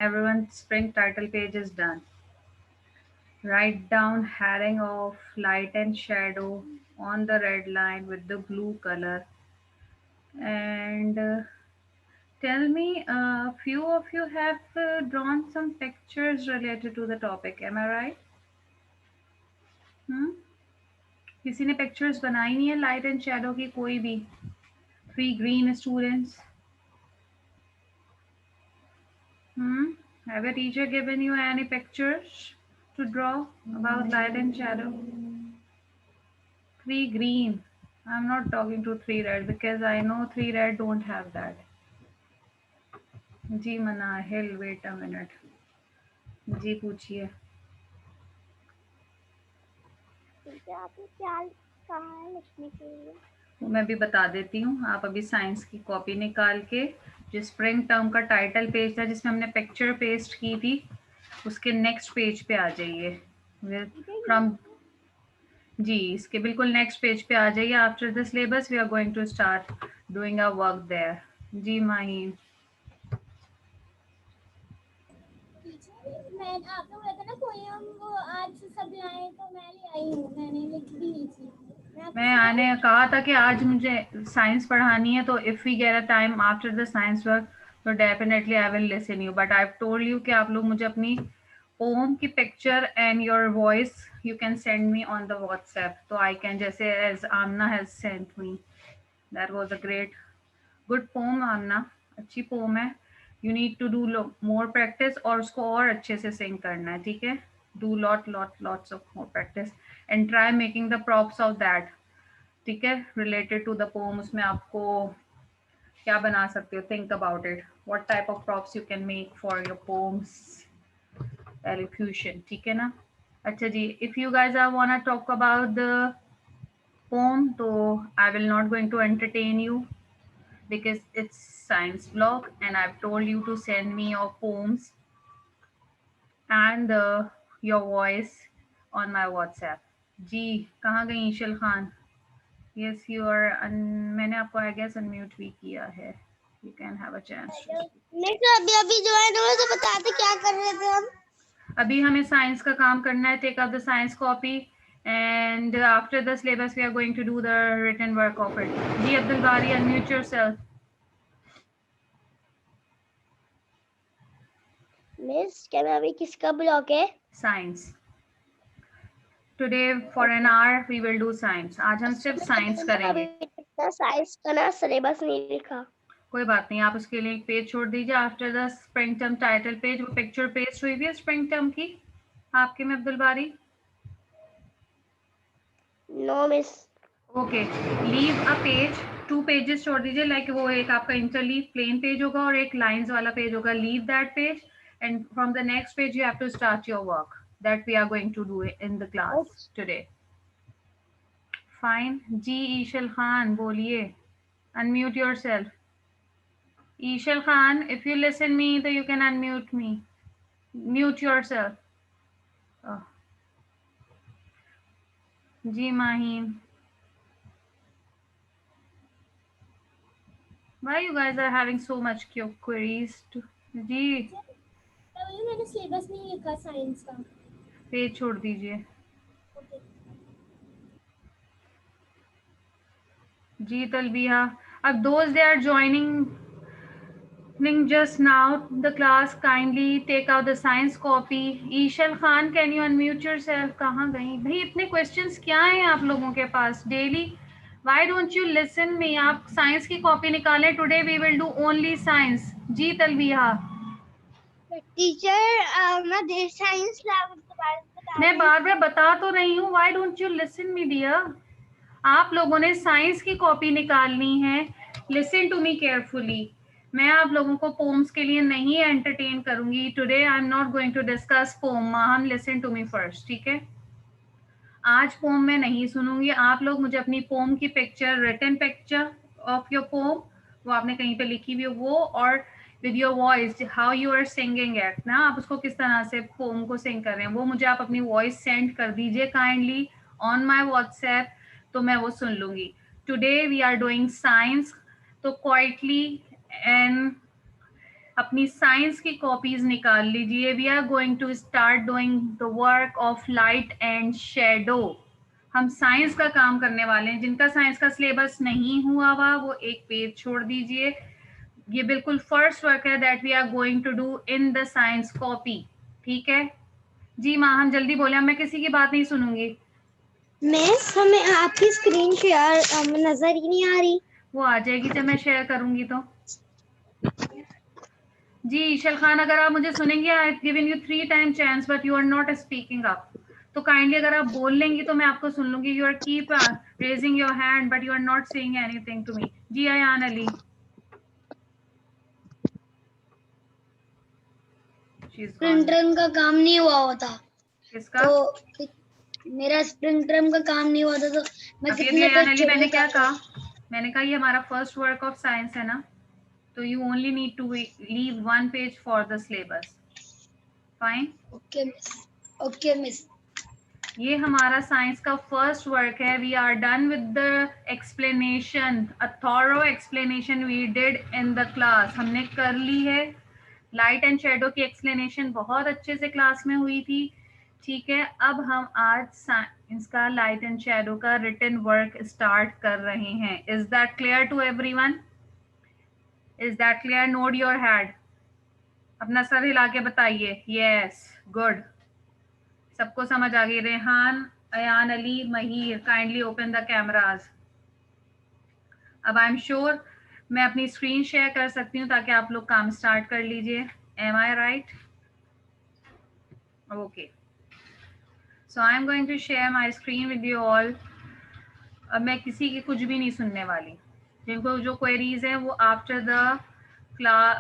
Everyone's spring title page is done. Write down herring of light and shadow on the red line with the blue color. And tell me, a few of you have drawn some pictures related to the topic. Am I right? Hmm? किसी ने pictures बनाई नहीं है light and shadow की कोई भी? 3 green students. Have a teacher given you any pictures to draw about light and shadow? 3 green. I'm not talking to 3 red because I know 3 red don't have that. Ji Manahil, wait a minute. जी पूछिए. आपने क्या कहा है लिखने के लिए? मैं भी बता देती हूँ. आप अभी साइंस की कॉपी निकाल के जो स्प्रिंग टर्म का टाइटल पेज था जिसमें हमने पिक्चर पेस्ट की थी उसके नेक्स्ट पेज पे आ जाइए. फ्रॉम जी इसके बिल्कुल नेक्स्ट पेज पे आ जाइए. After the syllabus we are going to start doing a work there. जी माहीन. मैं आपने बोला था ना पोयम वो आज सब लाए तो मैं ले आई हूँ, मैंने लिख भी ली थी. मैंने कहा था कि आज मुझे साइंस पढ़ानी है तो if we get a time after the science work तो definitely I will listen you. But I told you कि आप लोग मुझे अपनी पोम की picture and your voice you can send me on the WhatsApp. तो आई कैन जैसे as Aamna has sent me. That was a great good poem Aamna. अच्छी poem है. You need to do more practice और उसको और अच्छे से सिंग करना है. ठीक है. Do lots of more practice and try making the props of that. ठीक है. रिलेटेड टू द पोम उसमें आपको क्या बना सकते हो? Think about it. What type of props you can make for your poems elocution. ठीक है ना. अच्छा जी. If you guys are want to talk about the poem तो I will not going to entertain you because it's science blog and I've told you to send me your poems and your voice on my WhatsApp. जी कहाँ गई ईशल Khan? Yes, you are. मैंने आपको I guess unmute भी किया है. You can have a chance to speak. नहीं तो अभी अभी ज्वाइन हुए तो बताते क्या कर रहे थे हम. अभी हमें साइंस का काम करना है. Take up the science copy and after the syllabus we are going to do the written work of it. जी अब्दुल बारी, unmute yourself. मिस क्या मैं अभी किसका ब्लॉक है? Science. Today for an hour we will do science. आज हम सिर्फ science करेंगे. अभी तक साइंस का ना सिलेबस नहीं लिखा. कोई बात नहीं. आप उसके लिए एक पेज छोड़ दीजिए. After the spring term title page वो पिक्चर पेस्ट हुई हुई है स्प्रिंग टर्म की आपके में Abdul Bari. No miss. Okay. Leave a page. 2 pages छोड़ दीजिए. लाइक वो एक आपका इंटरलीव प्लेन पेज होगा और एक लाइंस वाला पेज होगा. Leave that page and from the next page you have to start your work that we are going to do in the class today. Fine. जी ईशल खान बोलिए. Unmute yourself. ईशल Khan, if you listen me, तो you can unmute me. Mute yourself. Oh. जी Maheen. Why you guys are having so much queries? जी मैंने syllabus नहीं लिखा science का. Page छोड़ दीजिए. जी तलबिया. अब those they are joining just now the class kindly take out the science copy. ईशल Khan can you unmute yourself? कहाँ गई भाई? इतने questions क्या हैं आप लोगों के पास daily? Why don't you listen me? आप साइंस की कॉपी निकालें. Today we will do only science. जी तलबिया. टीचर मैं साइंस लैब के बारे में बता मैं बार बार बता तो रही हूँ. Why don't you listen me dear? आप लोगों ने साइंस की कॉपी निकालनी है. Listen to me carefully. मैं आप लोगों को पोम्स के लिए नहीं एंटरटेन करूंगी. Today I am not going to discuss poem. Hmm listen to me first. ठीक है. आज पोम मैं नहीं सुनूंगी. आप लोग मुझे अपनी पोम की picture, written picture of your poem, वो आपने कहीं पे लिखी हुई वो, और with your voice how you are singing it ना, आप उसको किस तरह से पोम को सिंग कर रहे हैं वो मुझे आप अपनी वॉइस सेंड कर दीजिए काइंडली ऑन माई व्हाट्सएप. तो मैं वो सुन लूंगी. Today we are doing science. तो क्वाइटली एंड अपनी साइंस की कॉपीज निकाल लीजिए. We are going to start doing the work of light and shadow. हम साइंस का काम करने वाले हैं. जिनका साइंस का सिलेबस नहीं हुआ हुआ वो एक पेज छोड़ दीजिए. ये बिल्कुल फर्स्ट वर्क है that we are going to do in the science copy. ठीक है जी माँ, हम जल्दी बोले, मैं किसी की बात नहीं सुनूंगी. मिस हमें आपकी स्क्रीन शेयर नजर ही नहीं आ रही. वो आ जाएगी जब मैं शेयर करूंगी तो. जी ईशल खान, अगर आप मुझे सुनेंगे, I have given you 3 time chance but you are not speaking up. तो काइंडली अगर आप बोल लेंगी तो मैं आपको सुन लूंगी. You are keep raising your hand but you are not saying anything to me. जी अयान अली. स्प्रिंग टर्म का काम नहीं हुआ होता. किसका? तो मेरा स्प्रिंग टर्म का काम नहीं हुआ था तो मैं कितने अयान अली, मैंने पेज क्या कहा? मैंने कहा ये हमारा फर्स्ट वर्क ऑफ साइंस है ना, तो you only need to leave 1 page for the syllabus. Fine. Okay miss. Okay miss. ये हमारा साइंस का फर्स्ट वर्क है. We are done with the explanation. A thorough explanation we did in the class. हमने कर ली है. Light and shadow की explanation बहुत अच्छे से क्लास में हुई थी. ठीक है, अब हम आज साइंस का लाइट एंड शेडो का रिटन वर्क स्टार्ट कर रहे हैं. Is that clear to everyone? Is that clear? Nod your head. अपना सर हिला के बताइए. Yes, good. सबको समझ आ गई. Rehan, Ayaan Ali, Maheer, kindly open the cameras. अब आई एम श्योर मैं अपनी स्क्रीन शेयर कर सकती हूँ ताकि आप लोग काम स्टार्ट कर लीजिए. Am I right? Okay, so I am going to share my screen with you all. अब मैं किसी की कुछ भी नहीं सुनने वाली. जिनको जो क्वेरीज हैं वो after the class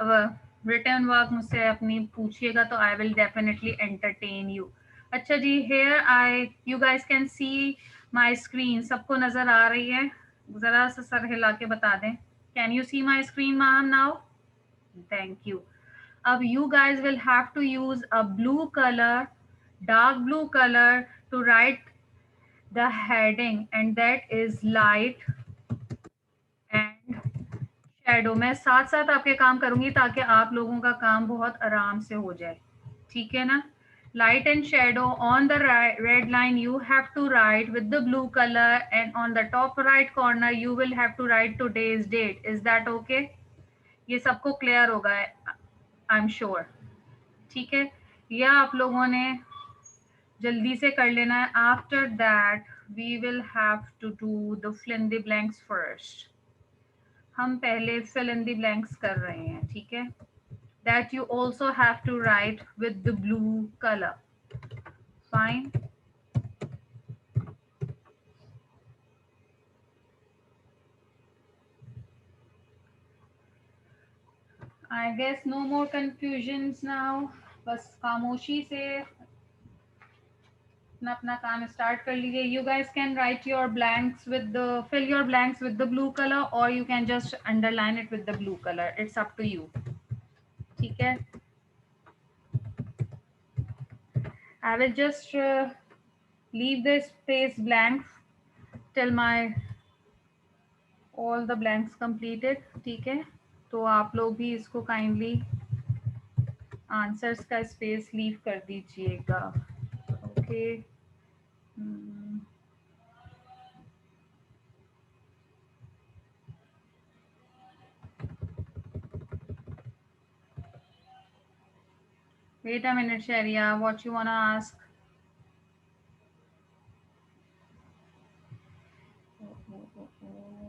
return work मुझसे अपनी पूछिएगा तो I will definitely entertain you. अच्छा जी, here I you guys can see my screen. सबको नजर आ रही है? जरा सा सर हिला के बता दें. Can you see my screen ma'am now? Thank you. अब you guys will have to use a blue color, dark blue color to write the heading, and that is light and shadow. मैं साथ साथ आपके काम करूंगी ताकि आप लोगों का काम बहुत आराम से हो जाए. ठीक है ना? Light and shadow. On the red line you have to write with the blue color, and on the top right corner you will have to write today's date. Is that okay? ये सबको clear होगा आई am sure. ठीक है, या आप लोगों ने जल्दी से कर लेना है. After that we will have to do the fill in the blanks first. हम पहले फिल इन द ब्लैंक्स कर रहे हैं. ठीक है, that you also have to write with the blue colour. Fine. I guess no more confusions now. बस खामोशी से अपना काम स्टार्ट कर लीजिए. You guys can write your blanks with the fill your blanks with the blue colour, और you can just underline it with the blue colour. It's up to you. ठीक है, I will just leave the space blank till my all the blanks completed. ठीक है, तो आप लोग भी इसको काइंडली आंसर्स का स्पेस लीव कर दीजिएगा. Okay. Wait a minute, Sharia. What you wanna ask?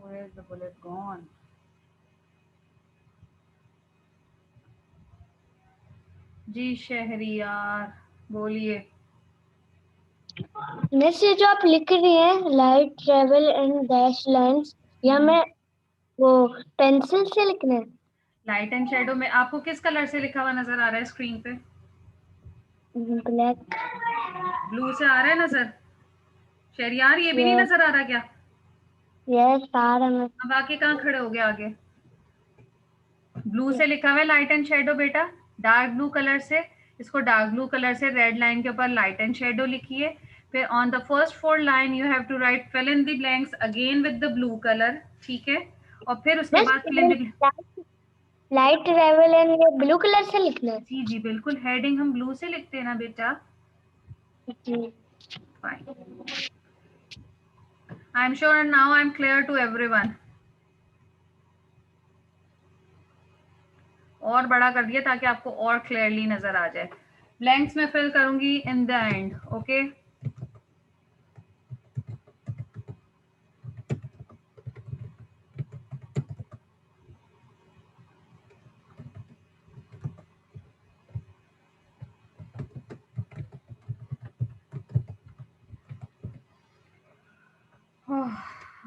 Where's the bullet gone? जी शहरियार, बोलिए. मिस ये जो आप लिख रही हैं light travel and dash lines, या मैं वो पेंसिल से लिखना है? लाइट एंड शेडो में आपको किस कलर से लिखा हुआ नजर आ रहा है स्क्रीन पे? ब्लैक. ब्लू से आ रहा है नजर? शहरियार, ये भी नहीं नजर आ रहा क्या? यस आ रहा है. अब आके कहाँ खड़े हो गए आगे? ब्लू से लिखा हुआ है लाइट एंड शेडो बेटा, डार्क ब्लू कलर से. इसको डार्क ब्लू कलर से रेड लाइन के ऊपर लाइट एंड शेडो लिखिए. फिर on the first 4 line you have to write fill in the blanks again with the blue colour. ठीक है, और फिर उसके बाद fill in the light travel and ये ब्लू कलर से लिखना है। जी जी बिल्कुल, हेडिंग हम ब्लू से लिखते हैं ना बेटा। जी। Fine, I am sure now I am clear to everyone. और बड़ा कर दिया ताकि आपको और क्लियरली नजर आ जाए। ब्लैंक्स में फिल करूंगी in the end, okay.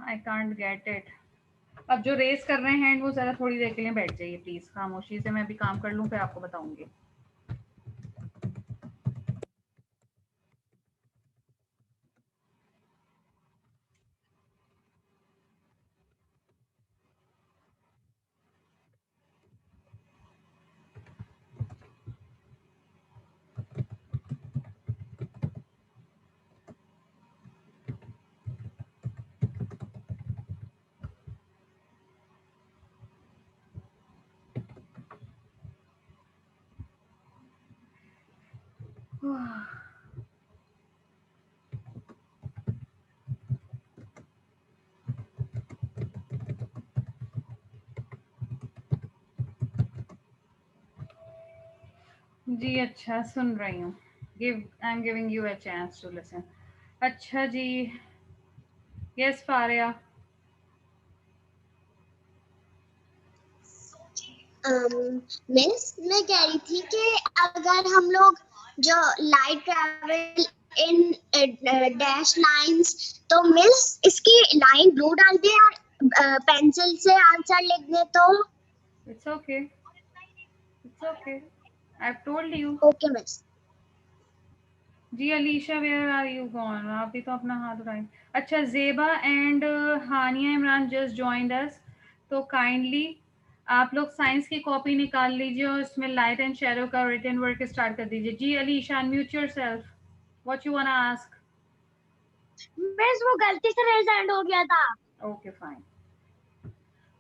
I can't get it. अब जो रेस कर रहे हैं वो जरा थोड़ी देर के लिए बैठ जाइए प्लीज, खामोशी से, मैं भी काम कर लूं फिर आपको बताऊंगी। जी अच्छा, सुन रही हूँ। Give I am giving you a chance to listen. अच्छा जी, यस फारिया। मिस मैं कह रही थी कि अगर हम लोग जो light travel in dash lines, तो मिस इसकी लाइन ब्लू डाल दे और पेंसिल से आंसर लिख दे तो। It's okay, it's okay, I have told you. Okay miss. जी Alisha, where are you gone? आप भी तो अपना हाथ उठाएं। अच्छा, Zeba and Haniya Imran just joined us, तो काइंडली आप लोग साइंस की कॉपी निकाल लीजिए और उसमें लाइट एंड शैडो का रिटन वर्क स्टार्ट कर दीजिए। जी Alisha, unmute yourself, what you want to ask? Miss वो गलती से रेज एंड हो गया था। Okay fine.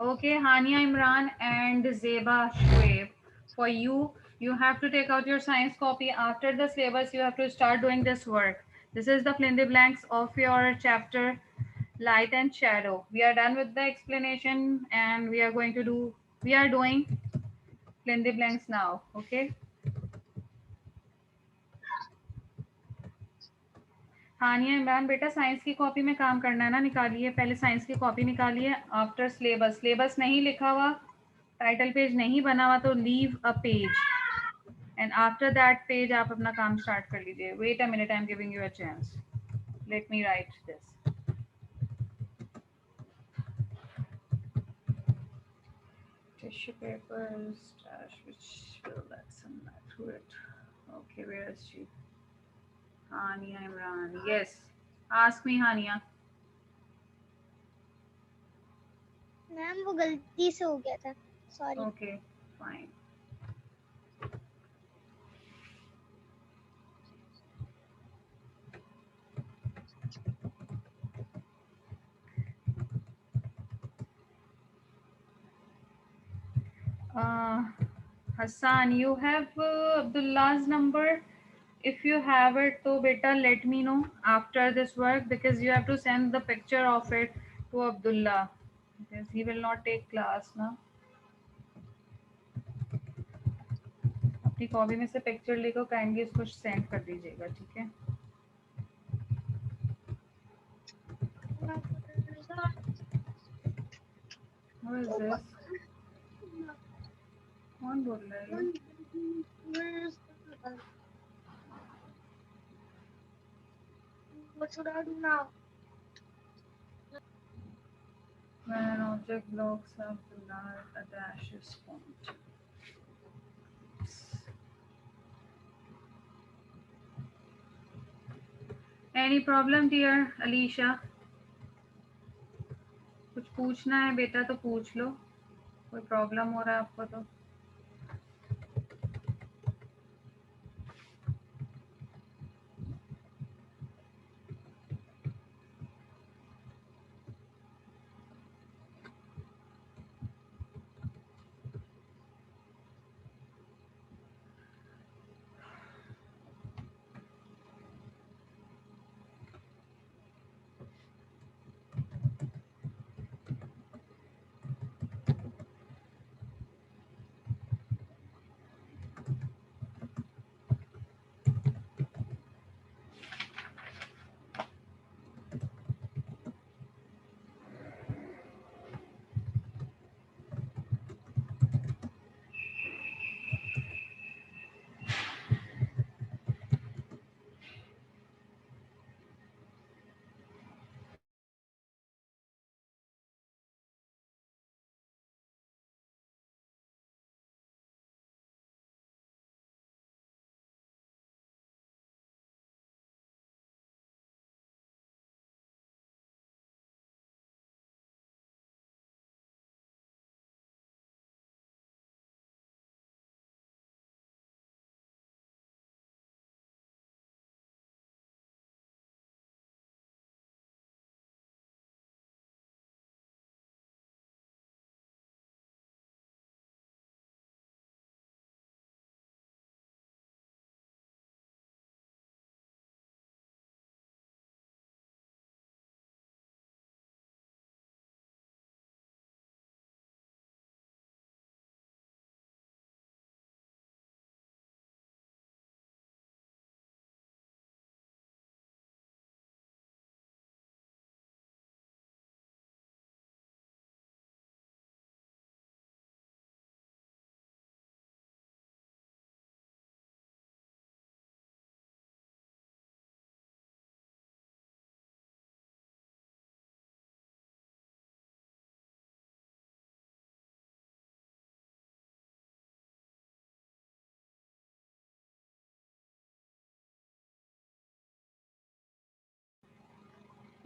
Okay, Hania Imran and Zeba Shoaib, for you, you have to take out your science copy. After the syllabus, you have to start doing this work. This is the fill in the blanks of your chapter, Light and Shadow. We are done with the explanation and we are doing fill in the blanks now, okay? हानिया इमरान बेटा, science की copy में काम करना है ना, निकालिए पहले science की कॉपी निकालिए। आफ्टर सिलेबस, सिलेबस नहीं लिखा हुआ, टाइटल पेज नहीं बना हुआ तो leave a page and after that page आप अपना काम स्टार्ट कर लीजिए। Wait a minute, I am giving you a chance, let me write this. Tissue papers dash which will let sunlight through it. Okay, where is she? Hania Imran, yes, ask me Hania. Ma'am वो गलती से हो गया था, sorry. Okay, fine. uh, Hassan, you have Abdullah's number. If you have it, तो बेटा let me know after this work, because you have to send the picture of it to Abdullah because he will not take class ना। अपनी copy में से picture लेकर kindly उसको send कर दीजिएगा, ठीक है? What is this? कौन बोल रहा है ये? What should I do now? When an object blocks Abdullah, a dash is formed. Any problem dear Alicia? कुछ पूछना है बेटा तो पूछ लो, कोई प्रॉब्लम हो रहा है आपको तो।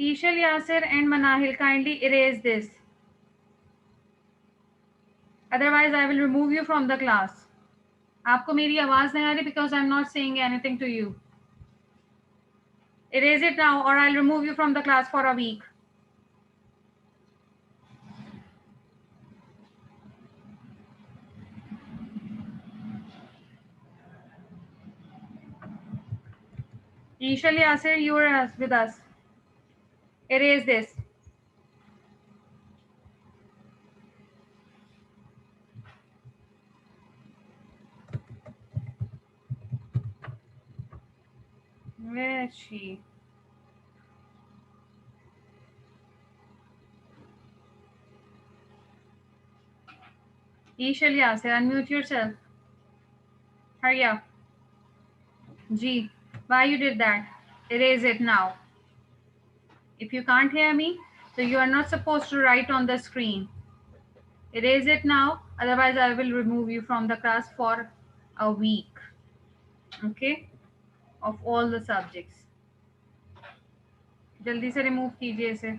Ishal, Yasir and Manahil, kindly erase this. Otherwise, I will remove you from the class. आपको मेरी आवाज नहीं आ रही because I'm not saying anything to you. Erase it now or I'll remove you from the class for a week. Ishal, Yasir, you are with us. Erase this. Where is she? Ishal, Yasir, unmute yourself. Hurry up. G, why you did that? Erase it now. If you can't hear me, so you are not supposed to write on the screen. Erase it now, otherwise I will remove you from the class for a week. Okay? Of all the subjects. जल्दी से remove कीजिए इसे.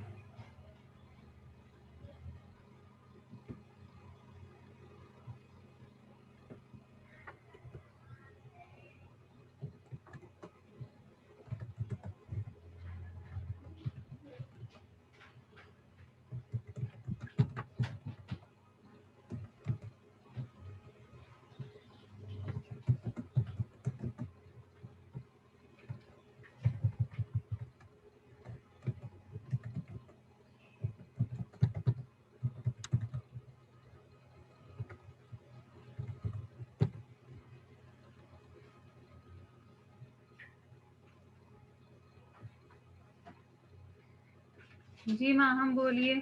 जी माँ, हम बोलिए.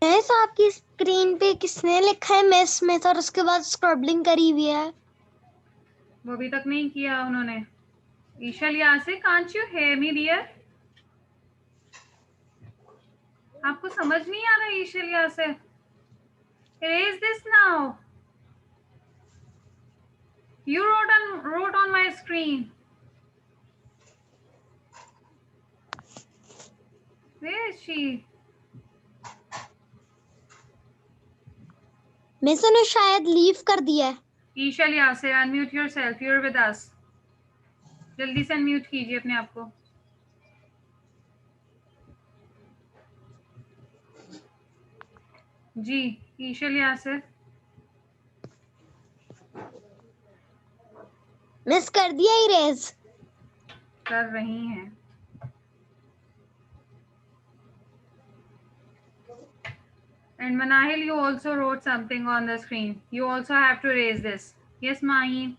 Miss आपकी screen पे किसने लिखा है मिस मिस और उसके बाद स्क्रॉबलिंग करी हुई है. वो अभी तक नहीं किया उन्होंने. ईशल, Yasir, can't you hear me dear? आपको समझ नहीं आ रहा ईशल, Yasir? Erase this now. You wrote on my screen. Where is she? Miss ने शायद लीव कर दिया है. ईशल, Yasir, unmute yourself. You're with us. जल्दी से unmute कीजिए अपने आप को. जी, ईशल, यासिर. मिस कर दिया इरेज. कर रही हैं. And Manahil, you also wrote something on the screen. You also have to erase this. Yes, Mahi.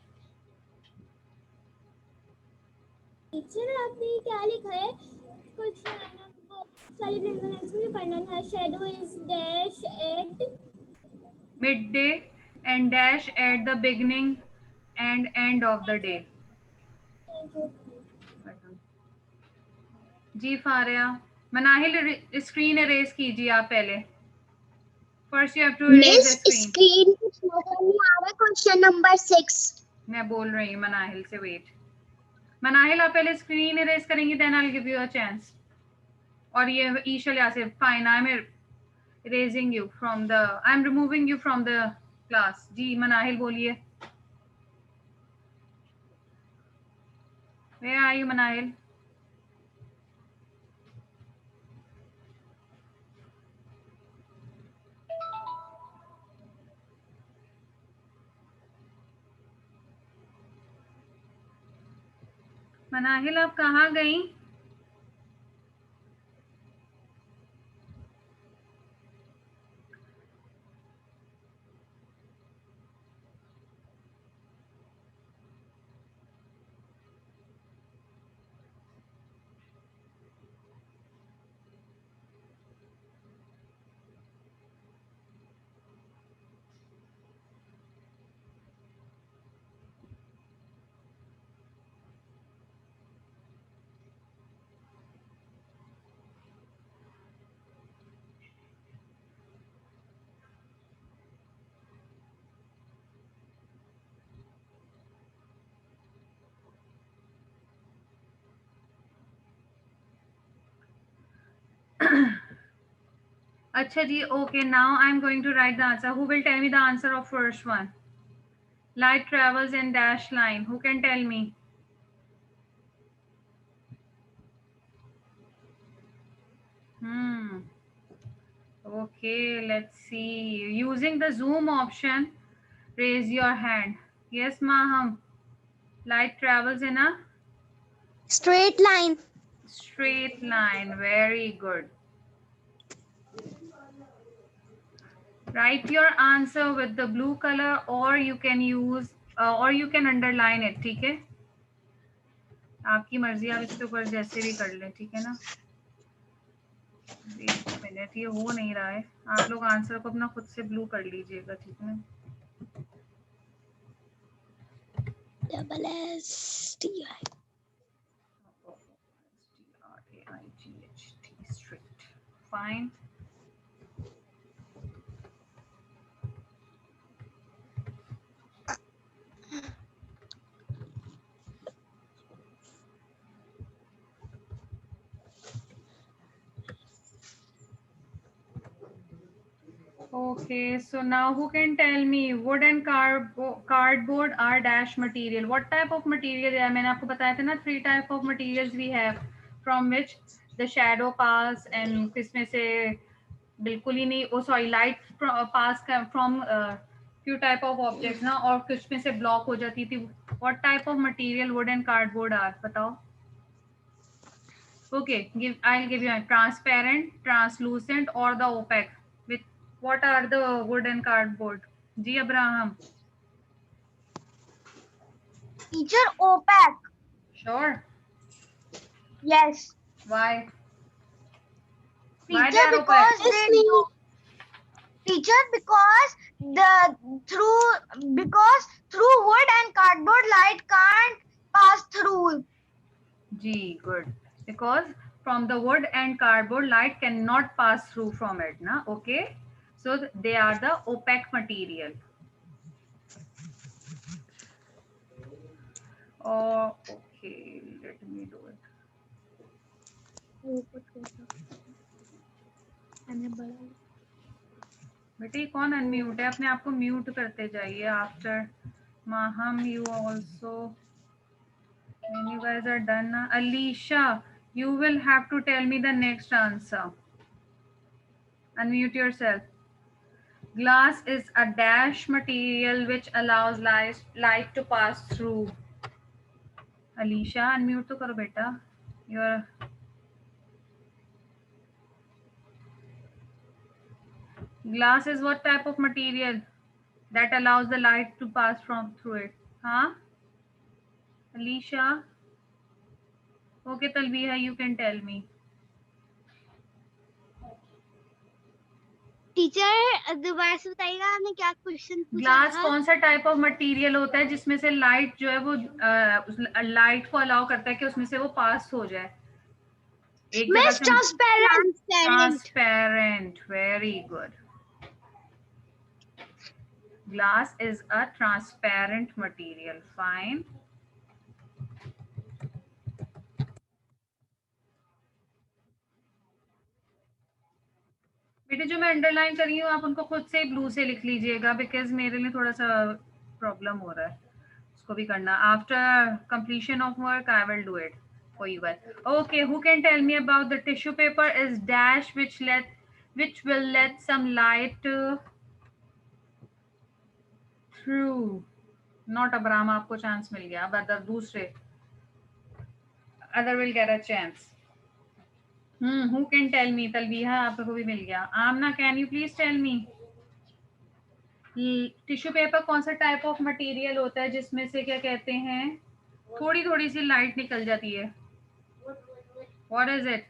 Teacher आपने क्या लिखा है? कुछ सारी में पढ़ना था. Shadow is dash at Midday and dash at the beginning and end of the day. जी फारिया. Manahil, screen erase कीजिए आप पहले. First you have to erase the miss screen. Screen कुछ नजर नहीं आ रहा. Question number 6. मैं बोल रही हूँ Manahil से. wait. Manahil, आप पहले screen erase करेंगी, then I'll give you a chance. और ये ईशल, Yasir, fine, I'm erasing you from the, I'm removing you from the class. Ji Manahil बोलिए. Where are you, Manahil? Manahil, आप कहाँ गई? अच्छा जी, okay, now I'm going to write the answer. Who will tell me the answer of first one? Light travels in dash line. Who can tell me? Okay, let's see. Using the zoom option, raise your hand. Yes, Maham. Light travels in a Straight line. straight line. Very good. Write your answer with the blue color, or you can use or you can underline it. ठीक है, आपकी मर्जी, आप इसके ऊपर जैसे भी कर ले, ठीक है ना। एक मिनट, ये हो नहीं रहा है। आप लोग आंसर को अपना खुद से ब्लू कर लीजिएगा, ठीक है। Double S T I. Strict. Fine. Okay, so now who can tell me wood and cardboard are dash material? What type of material है? मैंने आपको बताया था ना, 3 type of materials we have from which the shadow pass and किसमें से बिल्कुल ही नहीं, sorry, light pass from few type of objects ना, और किसमें से block हो जाती थी. What type of material wood and cardboard are? बताओ. Okay, I'll give you a transparent, translucent, or the opaque. With what are the wood and cardboard? Ji Abraham. Teacher, opaque. Sure. Yes. Why? Why Teacher, they are opaque? because they do. Teacher, because through wood and cardboard light can't pass through. Ji, good. Because from the wood and cardboard light cannot pass through from it, na? Okay. So they are the opaque material. Oh, okay. Let me do it. बेटे कौन unmute है? अपने आप को mute करते जाइए. After Maham, you also, when you guys are done, Alicia, you will have to tell me the next answer. Unmute yourself. Glass is a dash material which allows light to pass through. Alicia, unmute to karo beta. Your glass is what type of material that allows the light to pass through it? Huh? Alicia? Okay, Talbiha, you can tell me. Teacher दोबारा से बताइएगा, आपने क्या question पूछा glass था? कौन सा type of material होता है जिसमें से लाइट जो है वो लाइट को अलाउ करता है कि उसमें से वो पास हो जाए? एक जगह से transparent. Very good. Glass is a transparent material. Fine. बेटे जो मैं अंडरलाइन कर रही हूँ आप उनको खुद से ब्लू से लिख लीजिएगा, बिकॉज मेरे लिए थोड़ा सा प्रॉब्लम हो रहा है उसको भी करना. After completion of work I will do it for you guys. Okay, who can tell me about the tissue paper is dash which will let some light through. Not Abraham, आपको chance मिल गया. अब other दूसरे other will get a chance. Who can tell me? Talbiha, आपको भी मिल गया. Amna, can you please tell me? Tissue paper कौन सा type of material होता है जिसमें से क्या कहते हैं थोड़ी थोड़ी सी लाइट निकल जाती है? What is it?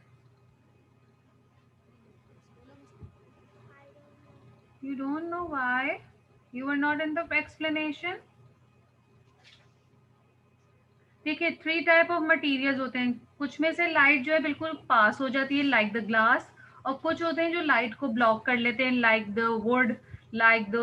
You don't know why? You were not in the explanation? देखिए 3 टाइप ऑफ मटेरियल्स होते हैं. कुछ में से लाइट जो है बिल्कुल पास हो जाती है लाइक द ग्लास, और कुछ होते हैं जो लाइट को ब्लॉक कर लेते हैं like the wood, like the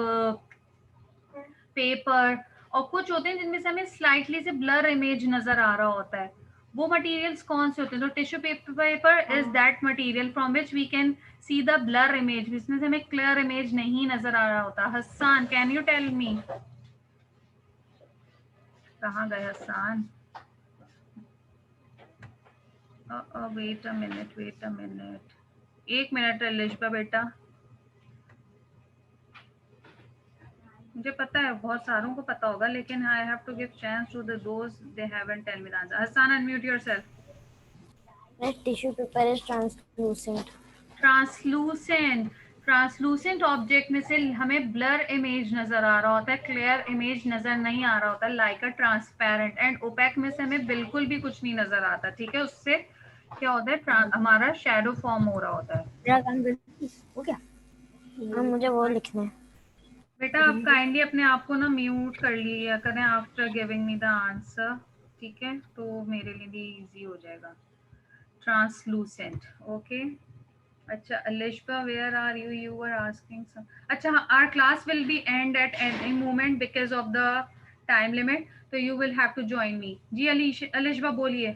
paper, और कुछ होते हैं जिनमें से हमें स्लाइटली से ब्लर इमेज नजर आ रहा होता है. वो मटेरियल्स कौन से होते हैं? तो tissue paper is that material from which we can see the blur image, जिसमें से हमें क्लियर इमेज नहीं नजर आ रहा होता। Hasan, can you tell me? कहाँ गए Hasan? Wait a minute, wait a minute, 1 minute Lishba बेटा। मुझे पता है बहुत सारों को पता होगा, लेकिन I have to give chance to the those they haven't tell me the answer. Hasan, unmute yourself. Tissue paper is translucent. Translucent, translucent object में से हमें ब्लर इमेज नजर आ रहा होता है, क्लियर इमेज नजर नहीं आ रहा होता, like a transparent. And opaque में से हमें बिल्कुल भी कुछ नहीं नजर आता, ठीक है? उससे क्या होता है, हमारा शैडो फॉर्म हो रहा होता है। हो गया? हाँ, मुझे वो लिखना है। बेटा आप काइंडली अपने आप को ना म्यूट कर लिया करें after giving me the answer, ठीक है? तो मेरे लिए भी इजी हो जाएगा। Translucent, okay. अच्छा Alishba, where are you? You were asking some. अच्छा, our class will be end at any moment because of the time limit, so you will have to join me. जी Alishba बोलिए।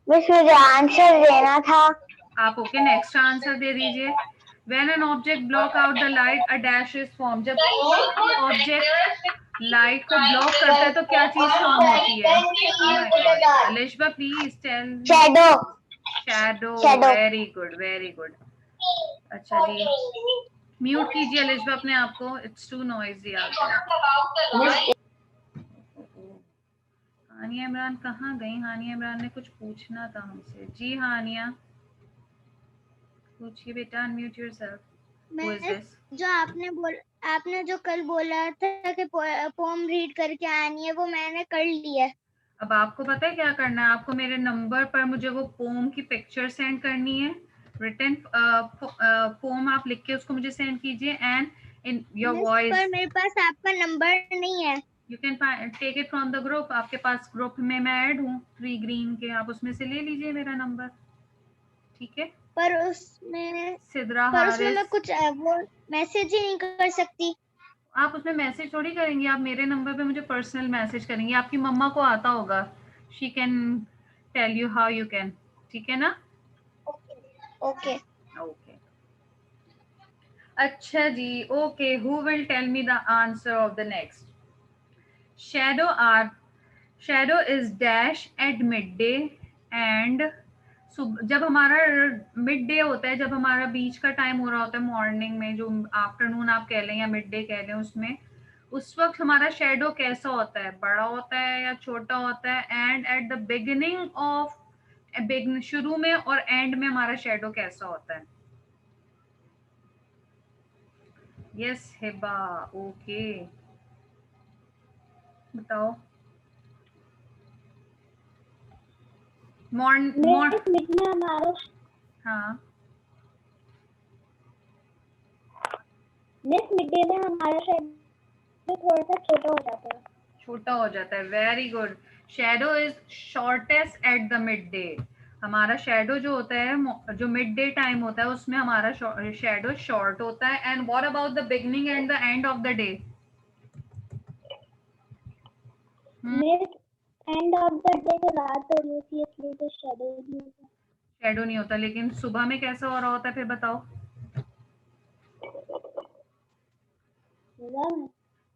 Miss मुझे answer देना था। आप okay, next answer दे दीजिए। When an object block out the light, a dash is formed. जब कोई object light को ब्लॉक करता है तो क्या चीज फॉर्म होती है? Oh my God. Alishba, please tell me. Shadow. Shadow, shadow. Very good, very good. अच्छा जी, म्यूट कीजिए अलिशबा अपने आप को, it's too noisy out there. Hania Imran कहाँ गई? हानिया इमरान ने कुछ पूछना था हमसे। जी हानिया, पूछिए बेटा, unmute yourself. Who is this? जो आपने जो कल बोला था कि पोम रीड करके आनी है, वो मैंने कर लिया है। अब आपको पता है क्या करना है? आपको मेरे नंबर पर मुझे वो पोम की पिक्चर सेंड करनी है, रिटन पोम आप लिख के उसको मुझे सेंड कीजिए, एंड इन योर वॉइस। पर मेरे पास आपका नंबर नहीं है। You can take it from the group. आपके पास ग्रुप में मैं ऐड हूँ 3 ग्रीन के, आप उसमें से ले लीजिए मेरा नंबर, ठीक है? पर उसमें सिद्रा मैं हारिस, कुछ वो मैसेज ही नहीं कर सकती। आप उसमें मैसेज थोड़ी करेंगी, आप मेरे नंबर पे मुझे पर्सनल मैसेज करेंगी। आपकी मम्मा को आता होगा, she can tell you how you can, ठीक है ना? ओके। ओके, अच्छा जी, okay. Who will tell me the answer of the next? Shadow are, shadow is dash at mid day and, जब हमारा मिड डे होता है, जब हमारा बीच का टाइम हो रहा होता है मॉर्निंग में, जो आफ्टरनून आप कह लें या मिड डे कह लें, उसमें उस वक्त हमारा शेडो कैसा होता है? बड़ा होता है या छोटा होता है? And at the beginning of, शुरू में और एंड में हमारा शेडो कैसा होता है? यस हिबा, ओके, बताओ। मिड में हमारा हाँ, मिड डे में हमारा शेडो थोड़ा सा छोटा हो जाता है। छोटा हो जाता है, very good. Shadow is shortest at the mid day. हमारा शेडो जो होता है, जो मिड डे टाइम होता है, उसमें हमारा शेडो शॉर्ट होता है। And what about the beginning and the end of the day? Mid end of the day तो रात हो रही थी, इसलिए तो शेडो नहीं होता। शेडो नहीं होता, लेकिन सुबह में कैसा हो रहा होता है फिर बताओ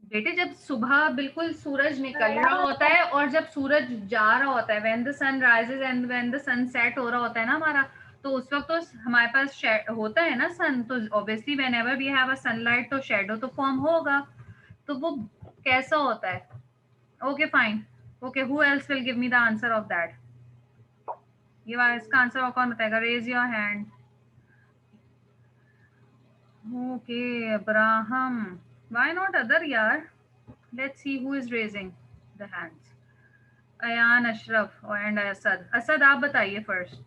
बेटे? जब सुबह बिल्कुल सूरज निकल रहा होता है और जब सूरज जा रहा होता है, when the sun rises and when the sun set हो रहा होता है ना हमारा, तो उस वक्त तो हमारे पास होता है ना सन, तो obviously whenever we have a sunlight तो शेडो तो फॉर्म होगा। तो वो कैसा होता है? Okay fine, okay, who else will give me the answer of that? ये इसका आंसर और कौन बताएगा? Raise your hand. Okay Abraham, why not other yaar? Let's see who is raising the hands. Ayan, Ashraf and Asad. Asad आप बताइए first.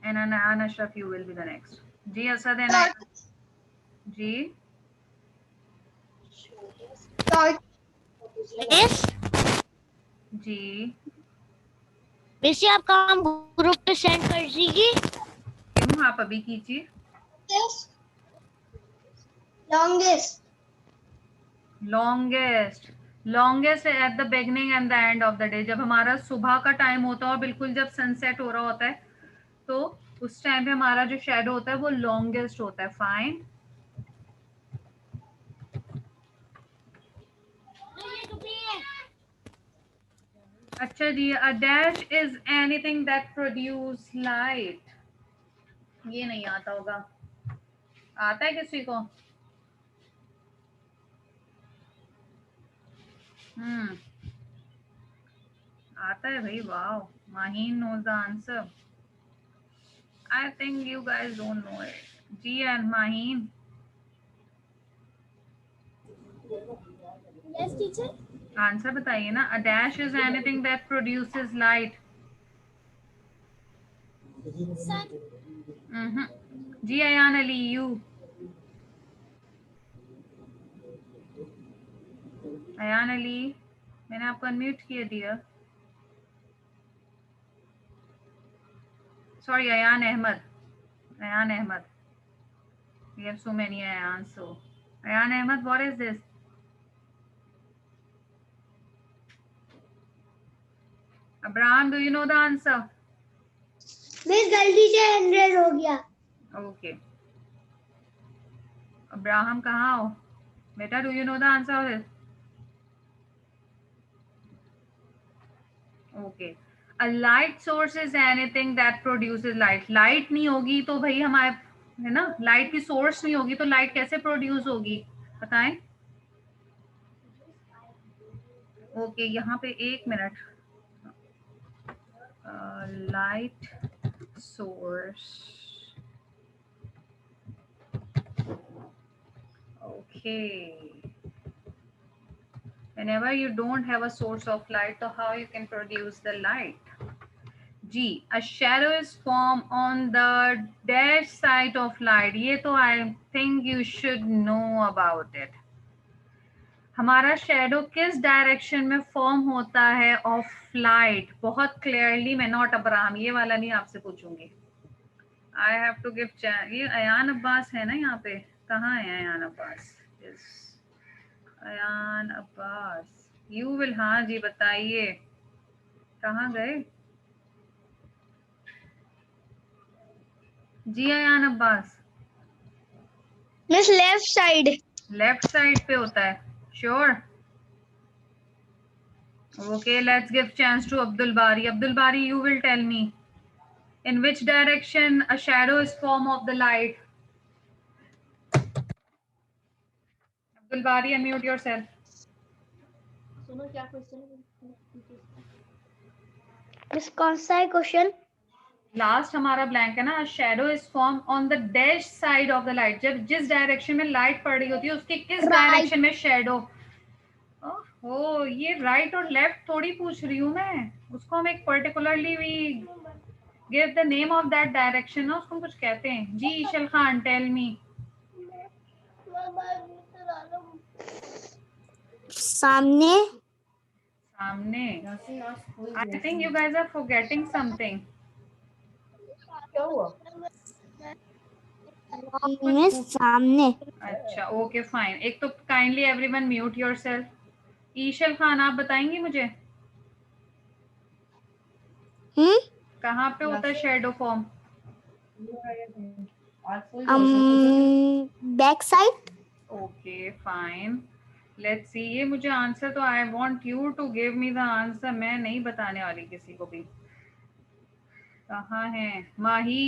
And Ayan, Ashraf, you will be the next. जी असद है ना? जी जी वैसे आप काम ग्रुप पे send कर दीजिए। क्यों, आप अभी कीजिए। Longest. Longest, longest at the beginning and the end of the day, जब हमारा सुबह का टाइम होता है और बिल्कुल जब सनसेट हो रहा होता है तो उस टाइम पे हमारा जो शेडो होता है वो लॉन्गेस्ट होता है. फाइन. अच्छा जी, a dash is anything that produce light. ये नहीं आता होगा, आता है किसी को? आता है भाई. Wow, Maheen knows the answer. I think you guys don't know it. जी and Maheen. Yes, teacher. Answer बताइए ना. A dash is anything that produces light. Sun. जी अयान अली, यू. अयान अली, मैंने आपको अनम्यूट किया दिया. Sorry, Ayan Ahmed. Ayan Ahmed. We have so many Ayans. So, Ayan Ahmed, what is this? Abraham, do you know the answer? Miss गलती से 100 हो गया. Okay. Abraham, कहाँ हो? Beta, do you know the answer of this? Okay. A light source is anything that produces light. Light नहीं होगी तो भाई हमारे, है ना, लाइट की सोर्स नहीं होगी तो लाइट कैसे प्रोड्यूस होगी, बताएं. ओके, यहाँ पे 1 minute. Light source. Okay. Whenever you don't have a source of light, so how you can produce the light? G. A shadow is formed on the dash side of light. ये तो I think you should know about it. हमारा shadow किस direction में form होता है of light? बहुत clearly मैं, not Abraham, ये वाला नहीं आपसे पूछूंगी. I have to give. ये अयान अब्बास है ना यहाँ पे? कहाँ है अयान अब्बास? Ayan Abbas, you will. हाँ जी, बताइए कहाँ गए? जी Ayan Abbas. Miss left side. Left side पे होता है, sure? Okay, let's give chance to Abdul Bari. Abdul Bari, you will tell me in which direction a shadow is form of the light. Abdul Bari, unmute yourself. सुनो क्या क्वेश्चन है? मिस कौन सा है question? Last हमारा ब्लैंक है ना. Shadow is form on the dash side of the light. जब जिस डायरेक्शन में लाइट पड़ रही होती है उसके किस डायरेक्शन में शेडो. ओह, ये राइट और लेफ्ट थोड़ी पूछ रही हूँ मैं. उसको हम एक particularly we give the name of that direction ना, उसको कुछ कहते हैं. जी ईशल खान, टेल मी. सामने. सामने. I think you guys are forgetting something. क्या हुआ? मिस सामने. अच्छा, ओके फाइन. एक तो kindly everyone mute yourself. ईशल Khan, आप बताएंगी मुझे कहाँ पे होता है shadow form? Back side. Okay fine, let's see. ये मुझे आंसर तो, I want you to give me the answer. मैं नहीं बताने वाली किसी को भी. कहाँ है माही?